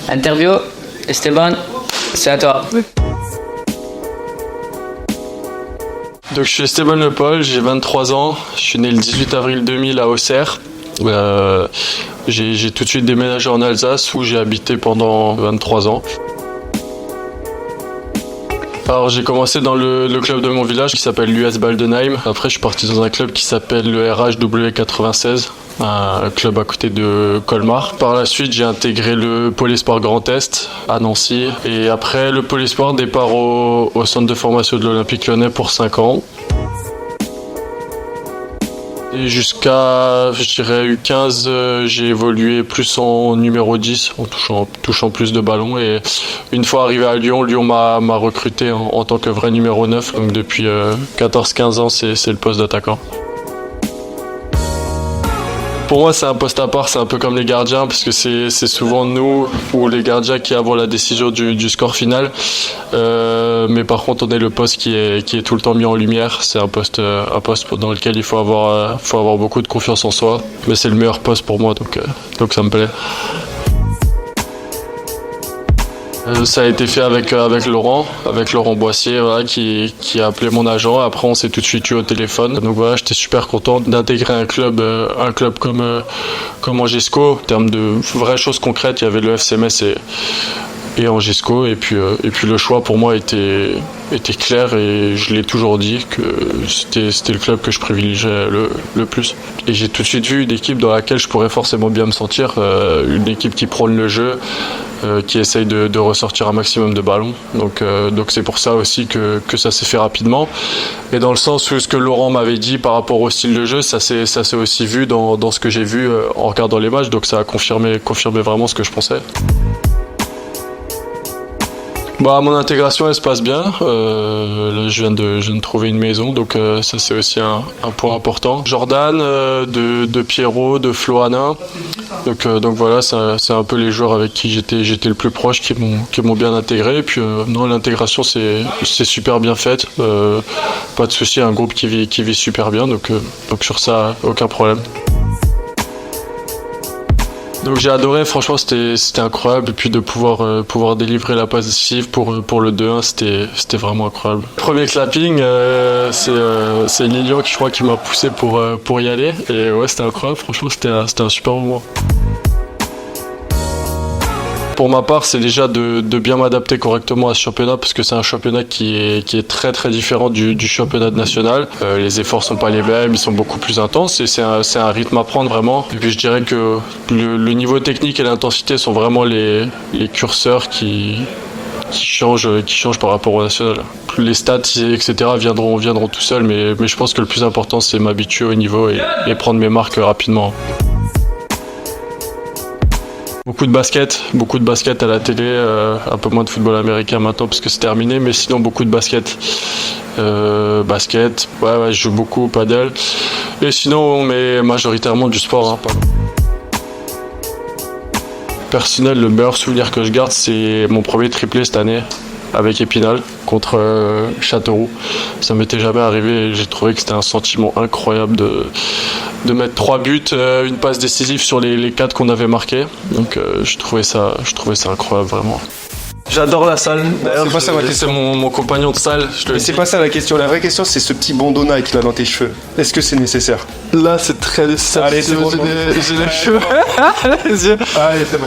Interview, Esteban, c'est à toi. Donc je suis Esteban Le Paul, j'ai 23 ans, je suis né le 18 avril 2000 à Auxerre. J'ai tout de suite déménagé en Alsace où j'ai habité pendant 23 ans. Alors j'ai commencé dans le club de mon village qui s'appelle l'US Baldenheim. Après je suis parti dans un club qui s'appelle le RHW 96, un club à côté de Colmar. Par la suite j'ai intégré le Pôle Espoir Grand Est à Nancy. Et après le Pôle Espoir, départ au centre de formation de l'Olympique Lyonnais pour 5 ans. Et jusqu'à, je dirais, U15, j'ai évolué plus en numéro 10, en touchant plus de ballons. Et une fois arrivé à Lyon, Lyon m'a recruté en tant que vrai numéro 9. Donc depuis 14-15 ans, c'est le poste d'attaquant. Pour moi, c'est un poste à part, c'est un peu comme les gardiens, parce que c'est souvent nous ou les gardiens qui avons la décision du score final. Mais par contre, on est le poste qui est tout le temps mis en lumière. C'est un poste dans lequel il faut avoir beaucoup de confiance en soi. Mais c'est le meilleur poste pour moi, donc ça me plaît. Ça a été fait avec Laurent Boissier, voilà, qui a appelé mon agent. Après, on s'est tout de suite eu au téléphone. Donc voilà, j'étais super content d'intégrer un club comme Angesco. En termes de vraies choses concrètes, il y avait le FC Metz et Angesco. Et puis le choix pour moi était clair et je l'ai toujours dit que c'était le club que je privilégiais le plus. Et j'ai tout de suite vu une équipe dans laquelle je pourrais forcément bien me sentir, une équipe qui prône le jeu, qui essaye de ressortir un maximum de ballons. Donc c'est pour ça aussi que ça s'est fait rapidement. Et dans le sens où ce que Laurent m'avait dit par rapport au style de jeu, ça s'est aussi vu dans ce que j'ai vu en regardant les matchs. Donc ça a confirmé vraiment ce que je pensais. Mon intégration elle se passe bien. Là, je viens de trouver une maison, donc ça c'est aussi un point important. Jordan, de Pierrot, de Floanin. Donc voilà, c'est un peu les joueurs avec qui j'étais le plus proche, qui m'ont bien intégré. Et puis non, l'intégration c'est super bien faite. Pas de souci, un groupe qui vit super bien. Donc sur ça, aucun problème. Donc j'ai adoré, franchement c'était incroyable, et puis de pouvoir délivrer la passe décisive pour le 2-1, c'était vraiment incroyable. Premier clapping, c'est Lilian qui je crois qui m'a poussé pour y aller, et ouais c'était incroyable, franchement c'était un super moment. Pour ma part, c'est déjà de bien m'adapter correctement à ce championnat, parce que c'est un championnat qui est très très différent du championnat national. Les efforts sont pas les mêmes, ils sont beaucoup plus intenses et c'est un rythme à prendre vraiment. Et puis je dirais que le niveau technique et l'intensité sont vraiment les curseurs qui changent par rapport au national. Les stats, etc. viendront tout seuls, mais je pense que le plus important c'est m'habituer au niveau et prendre mes marques rapidement. Beaucoup de basket à la télé, un peu moins de football américain maintenant parce que c'est terminé, mais sinon beaucoup de basket. Basket, ouais, je joue beaucoup au paddle. Et sinon, mais majoritairement du sport. Personnel, le meilleur souvenir que je garde, c'est mon premier triplé cette année avec Épinal contre Châteauroux. Ça m'était jamais arrivé et j'ai trouvé que c'était un sentiment incroyable de mettre 3 buts, une passe décisive sur les 4 qu'on avait marqués. Donc je trouvais ça incroyable vraiment. J'adore la salle. D'ailleurs, c'est mon compagnon de salle. Mais c'est pas ça la question. La vraie question, c'est ce petit bandeau Nike là dans tes cheveux. Est-ce que c'est nécessaire? Là, c'est très nécessaire. Allez, c'est bon. J'ai les cheveux. Allez, c'est bon.